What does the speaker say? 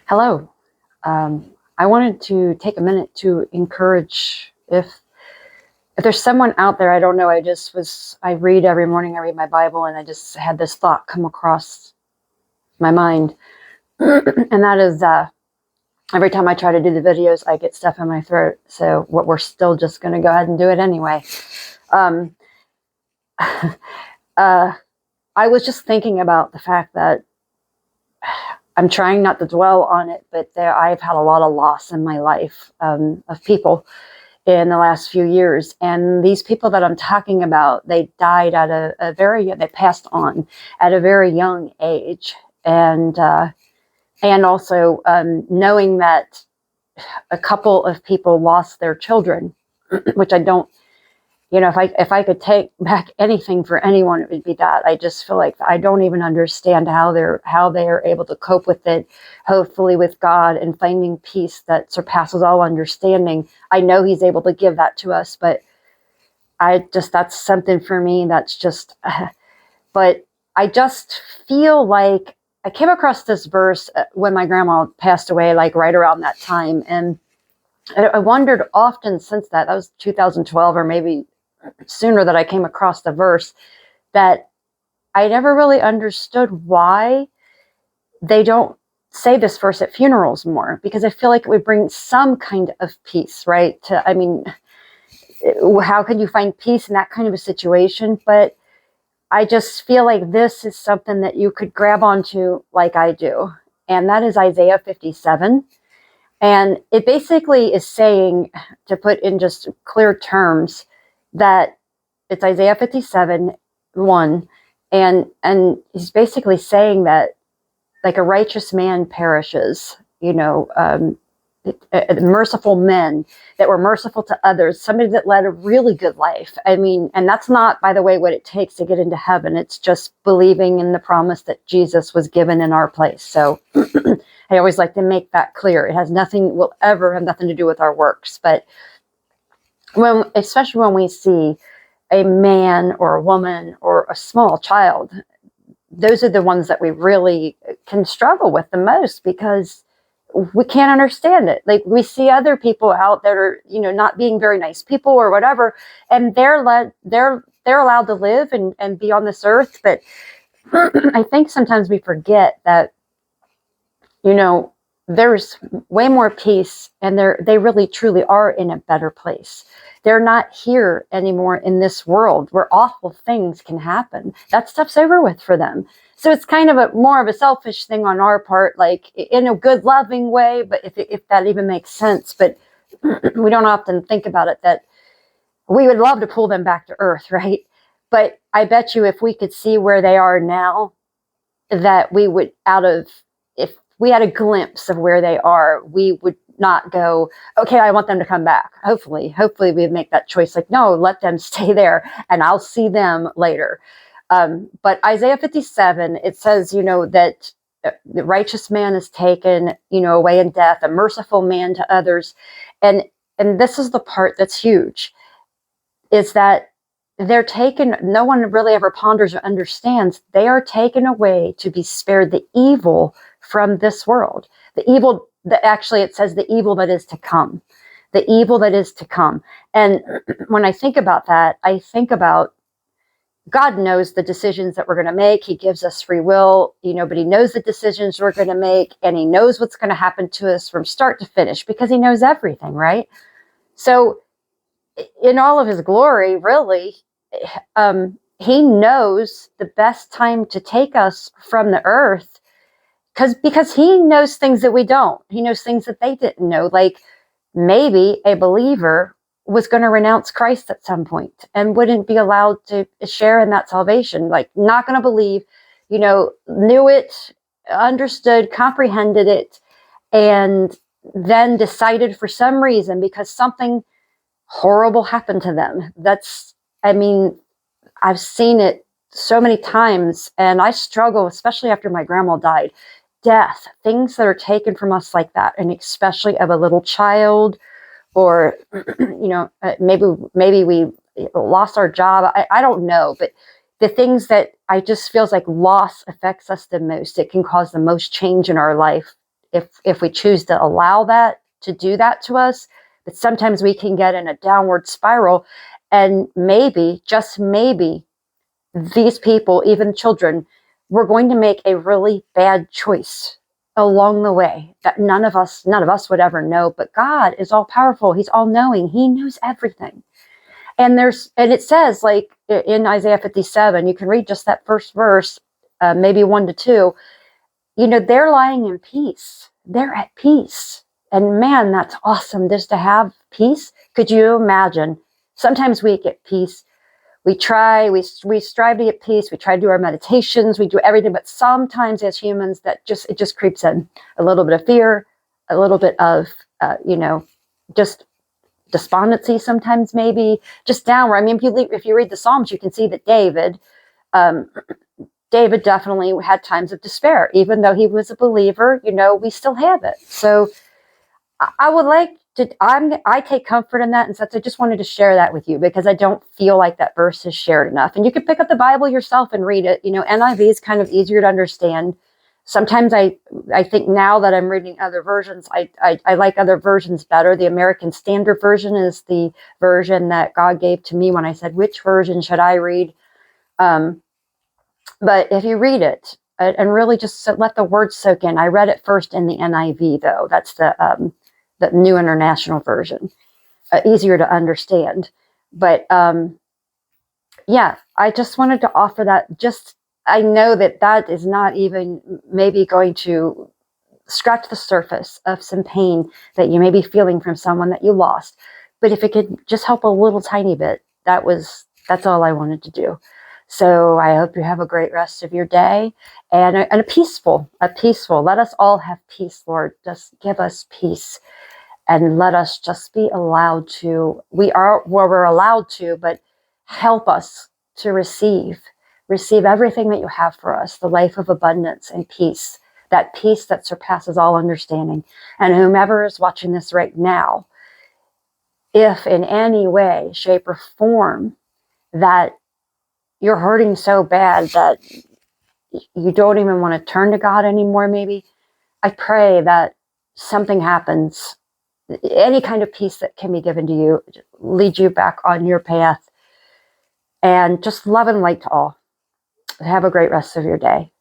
Hello. I wanted to take a minute to encourage if there's someone out there. I don't know. I read every morning. I read my Bible, and I just had this thought come across my mind, and that is every time I try to do the videos, I get stuff in my throat. So we're still just going to go ahead and do it anyway. Um, uh, I was just thinking about the fact that I'm trying not to dwell on it, but I've had a lot of loss in my life of people in the last few years. And these people that I'm talking about, they died at they passed on at a very young age. And also knowing that a couple of people lost their children, which I don't, if I could take back anything for anyone, it would be that. I just feel like I don't even understand how they are able to cope with it, hopefully with God and finding peace that surpasses all understanding. I know He's able to give that to us, but that's something for me that's just, but I just feel like I came across this verse when my grandma passed away, like right around that time. And I wondered often since that was 2012 or maybe sooner, that I came across the verse that I never really understood why they don't say this verse at funerals more, because I feel like it would bring some kind of peace, right? How can you find peace in that kind of a situation? But I just feel like this is something that you could grab onto like I do. And that is Isaiah 57. And it basically is saying, to put in just clear terms, that it's Isaiah 57:1, and he's basically saying that like a righteous man perishes, merciful men that were merciful to others, somebody that led a really good life. I mean, and that's not, by the way, what it takes to get into heaven. It's just believing in the promise that Jesus was given in our place. So I always like to make that clear. Will ever have nothing to do with our works. But especially when we see a man or a woman or a small child, those are the ones that we really can struggle with the most, because we can't understand it. Like, we see other people out that are, not being very nice people or whatever, and they're allowed to live and be on this earth. But I think sometimes we forget that, there's way more peace, and they really truly are in a better place. They're not here anymore in this world where awful things can happen. That stuff's over with for them. So it's kind of more of a selfish thing on our part, like in a good, loving way, but if that even makes sense. But we don't often think about it, that we would love to pull them back to earth, right? But I bet you if we could see where they are now, that we would, if we had a glimpse of where they are, we would not go, okay, I want them to come back. Hopefully we'd make that choice. Like, no, let them stay there and I'll see them later. But Isaiah 57, it says, that the righteous man is taken, away in death, a merciful man to others. And this is the part that's huge, is that they're taken, no one really ever ponders or understands, they are taken away to be spared the evil from this world. The evil that, actually, it says the evil that is to come. The evil that is to come. And when I think about that, I think about God knows the decisions that we're going to make. He gives us free will, but He knows the decisions we're going to make, and He knows what's going to happen to us from start to finish, because He knows everything, right? So in all of His glory, really, He knows the best time to take us from the earth, because He knows things that we don't. He knows things that they didn't know. Like, maybe a believer was going to renounce Christ at some point and wouldn't be allowed to share in that salvation. Like, not going to believe, knew it, understood, comprehended it, and then decided for some reason, because something horrible happened to them. I've seen it so many times, and I struggle, especially after my grandma died. Death, things that are taken from us like that, and especially of a little child, or maybe we lost our job. I don't know, but the things that I just feels like loss affects us the most. It can cause the most change in our life if we choose to allow that to do that to us. But sometimes we can get in a downward spiral, and maybe, just maybe, these people, even children, we're going to make a really bad choice along the way that none of us would ever know. But God is all powerful. He's all knowing. He knows everything. And it says, like in Isaiah 57, you can read just that first verse, maybe 1 to 2. They're lying in peace. They're at peace. And man, that's awesome, just to have peace. Could you imagine? Sometimes we get peace. We strive to get peace. We try to do our meditations. We do everything. But sometimes as humans, it just creeps in. A little bit of fear, a little bit of, just despondency sometimes, maybe just downward. I mean, if you read the Psalms, you can see that David definitely had times of despair. Even though he was a believer, we still have it. So I would like to, I take comfort in that. And such. I just wanted to share that with you because I don't feel like that verse is shared enough. And you can pick up the Bible yourself and read it. NIV is kind of easier to understand. Sometimes I think now that I'm reading other versions, I like other versions better. The American Standard Version is the version that God gave to me when I said, which version should I read? But if you read it and really just let the words soak in. I read it first in the NIV, though. That's the New International Version. Easier to understand. But yeah, I just wanted to offer that. I know that is not even maybe going to scratch the surface of some pain that you may be feeling from someone that you lost. But if it could just help a little tiny bit, that's all I wanted to do. So I hope you have a great rest of your day and a peaceful, let us all have peace, Lord. Just give us peace and let us just be allowed to, we're allowed to, but help us to receive everything that you have for us, the life of abundance and peace, that peace that surpasses all understanding. And whomever is watching this right now, if in any way, shape, or form that you're hurting so bad that you don't even want to turn to God anymore, maybe, I pray that something happens, any kind of peace that can be given to you, lead you back on your path, and just love and light to all. Have a great rest of your day.